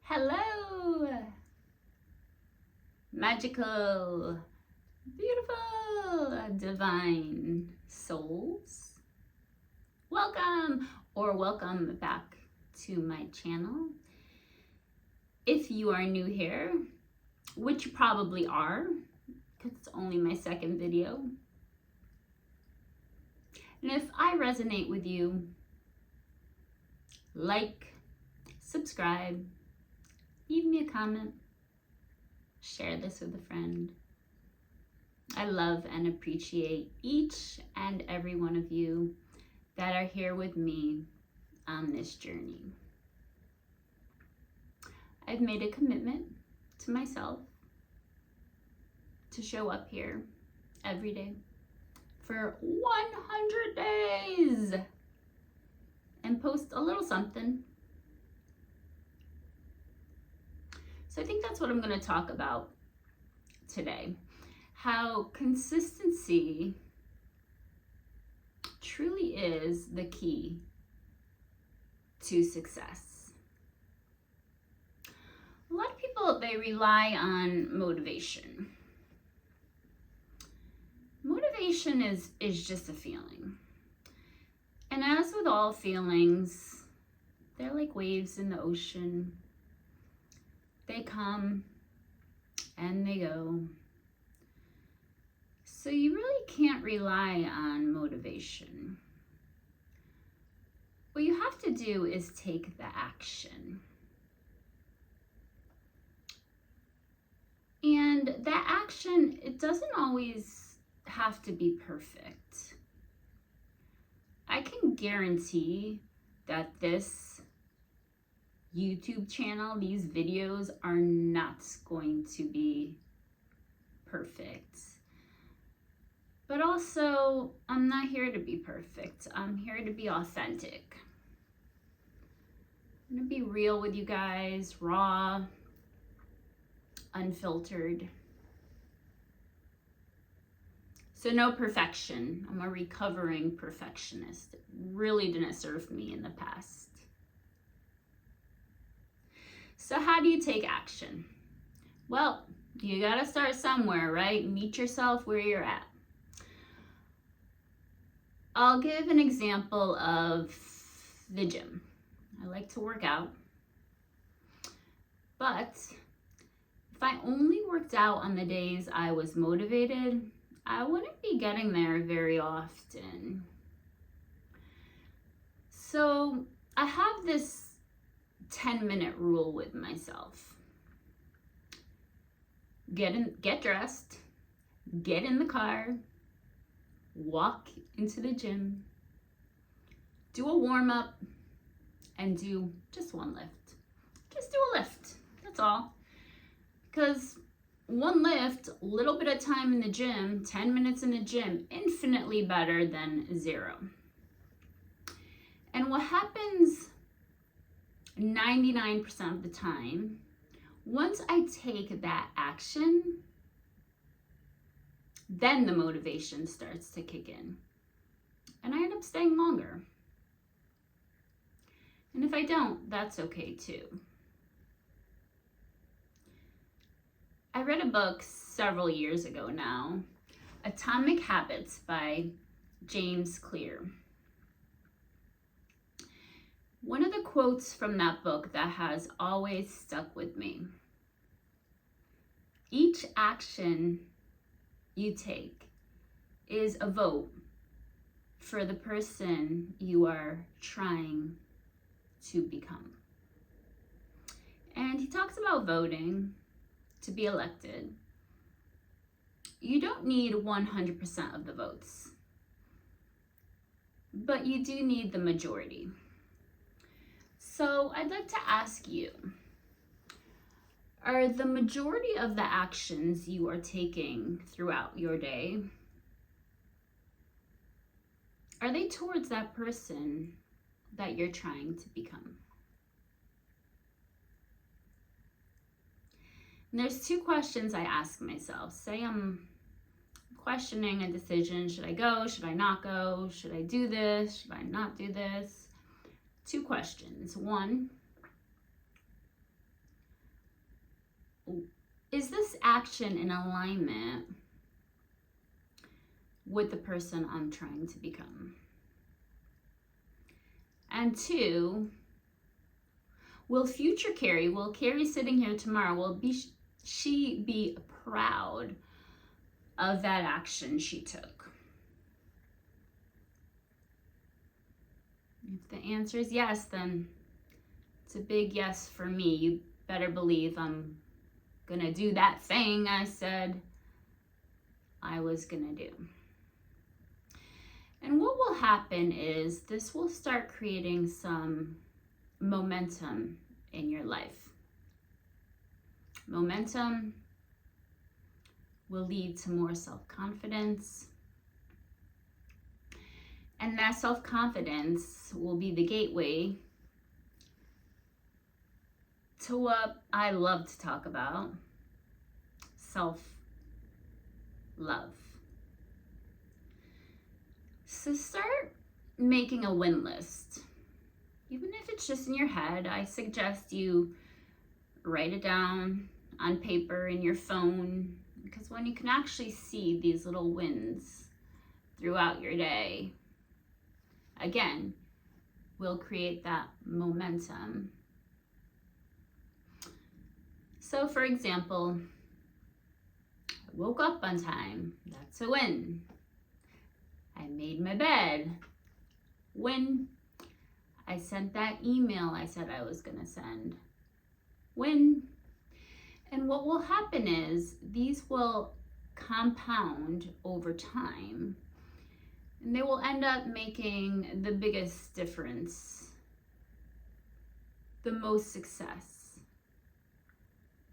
Hello, magical, beautiful, divine souls. Welcome back to my channel. If you are new here, which you probably are, because it's only my second video. And if I resonate with you, like, subscribe, leave me a comment, share this with a friend. I love and appreciate each and every one of you that are here with me on this journey. I've made a commitment to myself to show up here every day for 100 days and post a little something. So I think that's what I'm going to talk about today. How consistency truly is the key to success. A lot of people, they rely on motivation. Motivation is just a feeling. And as with all feelings, they're like waves in the ocean. They come and they go. So you really can't rely on motivation. What you have to do is take the action. And that action, it doesn't always have to be perfect. I can guarantee that this YouTube channel, these videos are not going to be perfect. But also, I'm not here to be perfect. I'm here to be authentic. I'm gonna be real with you guys, raw, unfiltered. So no perfection. I'm a recovering perfectionist. It really didn't serve me in the past. So how do you take action? Well, you gotta start somewhere, right? Meet yourself where you're at. I'll give an example of the gym. I like to work out, but if I only worked out on the days I was motivated, I wouldn't be getting there very often. So I have this 10-minute rule with myself. Get dressed, get in the car, walk into the gym, do a warm-up, and do just one lift. Just do a lift, that's all. Because one lift, a little bit of time in the gym, 10 minutes in the gym, infinitely better than 0. And what happens 99% of the time, once I take that action, then the motivation starts to kick in. And I end up staying longer. And if I don't, that's okay too. I read a book several years ago now, Atomic Habits by James Clear. One of the quotes from that book that has always stuck with me: each action you take is a vote for the person you are trying to become. And he talks about voting to be elected. You don't need 100% of the votes, but you do need the majority. So I'd like to ask you, are the majority of the actions you are taking throughout your day, are they towards that person that you're trying to become? And there's 2 questions I ask myself. Say I'm questioning a decision. Should I go? Should I not go? Should I do this? Should I not do this? 2 questions. 1, is this action in alignment with the person I'm trying to become? And 2, will Carrie sitting here tomorrow, she be proud of that action she took? If the answer is yes, then it's a big yes for me. You better believe I'm gonna do that thing I said I was gonna do. And what will happen is this will start creating some momentum in your life. Momentum will lead to more self-confidence. And that self-confidence will be the gateway to what I love to talk about, self-love. So start making a win list. Even if it's just in your head, I suggest you write it down on paper in your phone, because when you can actually see these little wins throughout your day, again, will create that momentum. So for example, I woke up on time. That's a win. I made my bed. Win. I sent that email I said I was gonna send. Win. And what will happen is these will compound over time, and they will end up making the biggest difference, the most success,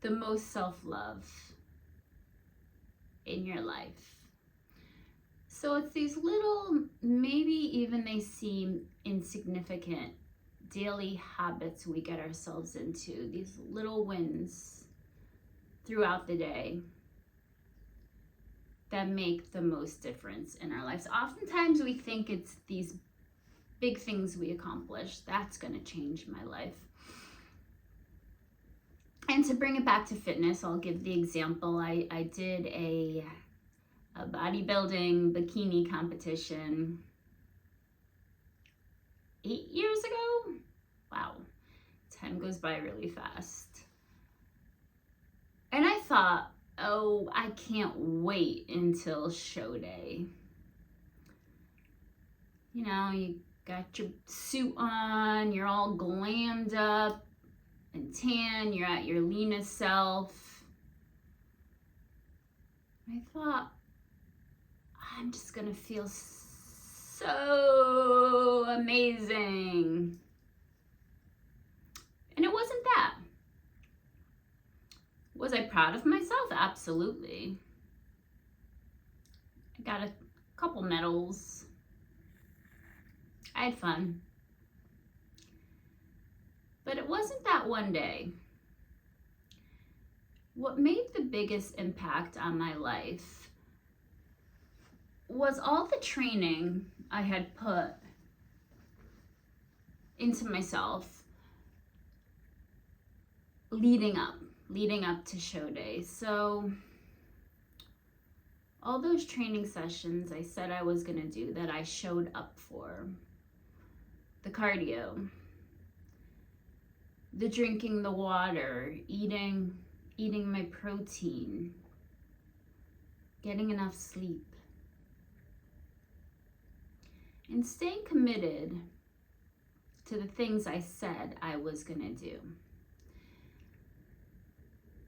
the most self-love in your life. So it's these little, maybe even they seem insignificant, daily habits we get ourselves into, these little wins throughout the day that make the most difference in our lives. Oftentimes we think it's these big things we accomplish that's going to change my life. And to bring it back to fitness, I'll give the example. I did a bodybuilding bikini competition 8 years ago. Wow, time goes by really fast. And I thought, oh, I can't wait until show day. You know, you got your suit on, you're all glammed up and tan, you're at your leanest self. I thought, I'm just gonna feel so amazing. And it wasn't that. Was I proud of myself? Absolutely. I got a couple medals. I had fun. But it wasn't that one day. What made the biggest impact on my life was all the training I had put into myself leading up to show day. So all those training sessions I said I was gonna do, that I showed up for, the cardio, the drinking the water, eating my protein, getting enough sleep, and staying committed to the things I said I was gonna do.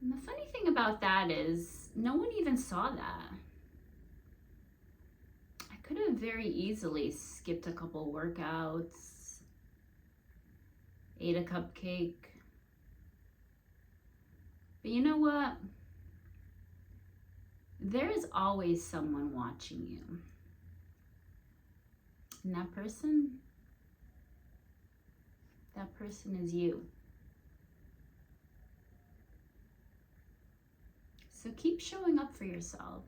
And the funny thing about that is no one even saw that. I could have very easily skipped a couple workouts, ate a cupcake. But you know what? There is always someone watching you. And that person is you. So keep showing up for yourself.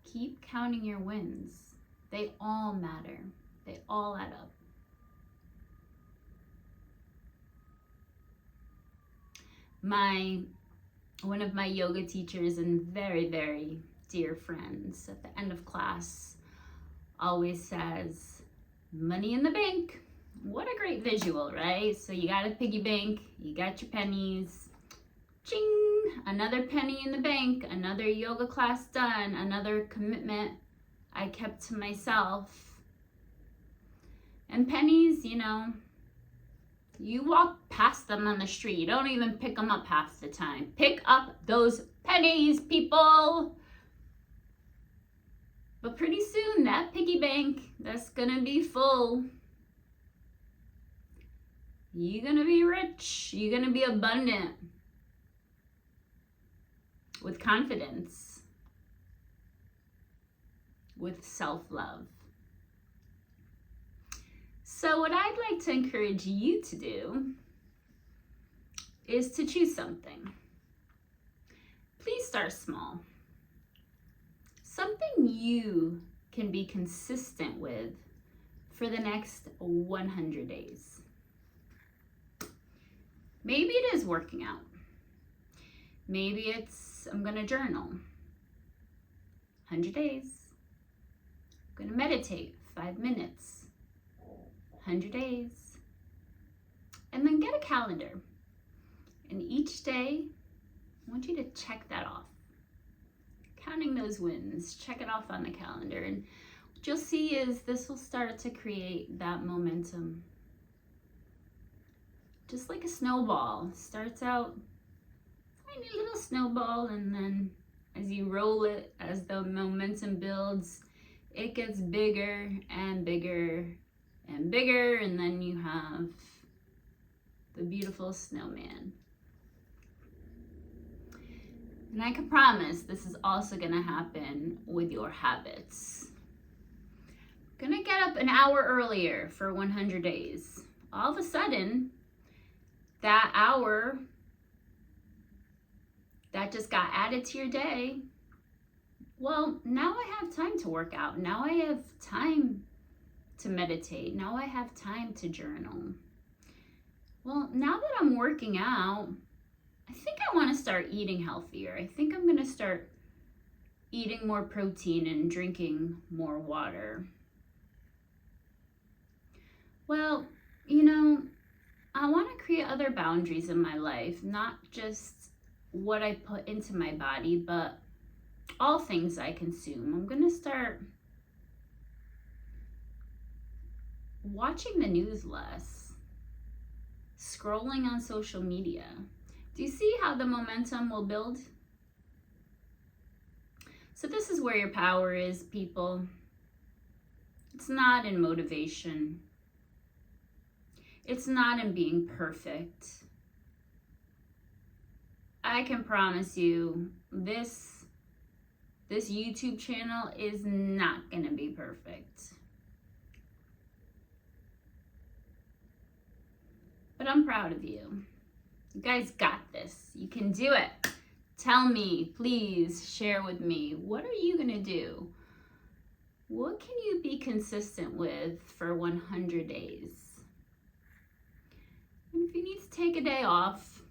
Keep counting your wins. They all matter. They all add up. My One of my yoga teachers and very, very dear friends at the end of class always says, money in the bank. What a great visual, right? So you got a piggy bank, you got your pennies, ching, another penny in the bank, another yoga class done, another commitment I kept to myself. And pennies, you know, you walk past them on the street. You don't even pick them up half the time. Pick up those pennies, people. But pretty soon, that piggy bank, that's gonna be full. You're gonna be rich. You're gonna be abundant. With confidence. With self-love. So what I'd like to encourage you to do is to choose something. Please start small. Something you can be consistent with for the next 100 days. Maybe it is working out. Maybe it's, I'm gonna journal. 100 days. I'm gonna meditate 5 minutes. 100 days. And then get a calendar. And each day, I want you to check that off. Counting those wins, check it off on the calendar. And what you'll see is this will start to create that momentum. Just like a snowball. Starts out tiny little snowball, and then as you roll it, as the momentum builds, it gets bigger and bigger and bigger, and then you have the beautiful snowman. And I can promise this is also gonna happen with your habits. Gonna get up an hour earlier for 100 days. All of a sudden, that hour that just got added to your day, well, now I have time to work out. Now I have time to meditate. Now I have time to journal. Well, now that I'm working out, I think I want to start eating healthier. I think I'm going to start eating more protein and drinking more water. Well, you know, I want to create other boundaries in my life, not just what I put into my body, but all things I consume. I'm going to start watching the news less, scrolling on social media. Do you see how the momentum will build? So this is where your power is, people. It's not in motivation. It's not in being perfect. I can promise you this YouTube channel is not going to be perfect. But I'm proud of you. You guys got this. You can do it. Tell me, please share with me. What are you going to do? What can you be consistent with for 100 days? And if you need to take a day off,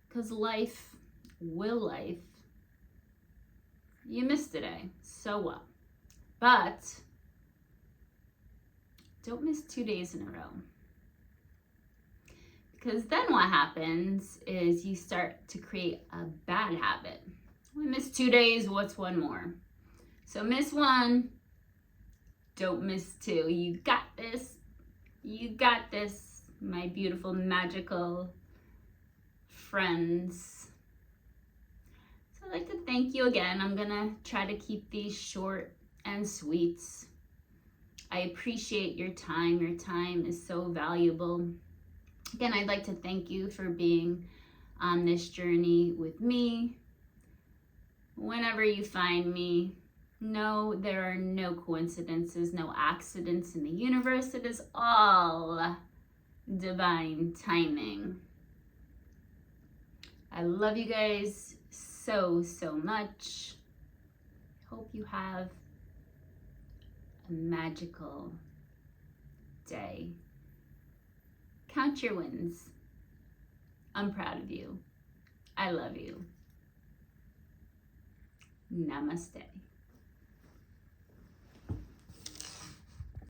because life will life, you missed a day, so what? But don't miss 2 days in a row. Because then what happens is you start to create a bad habit. We miss 2 days, what's one more? So miss 1, don't miss 2. You got this. You got this, my beautiful, magical friends. So I'd like to thank you again. I'm gonna try to keep these short and sweet. I appreciate your time. Your time is so valuable. Again, I'd like to thank you for being on this journey with me. Whenever you find me, know there are no coincidences, no accidents in the universe. It is all divine timing. I love you guys so, so much. Hope you have a magical day. Count your wins. I'm proud of you. I love you. Namaste.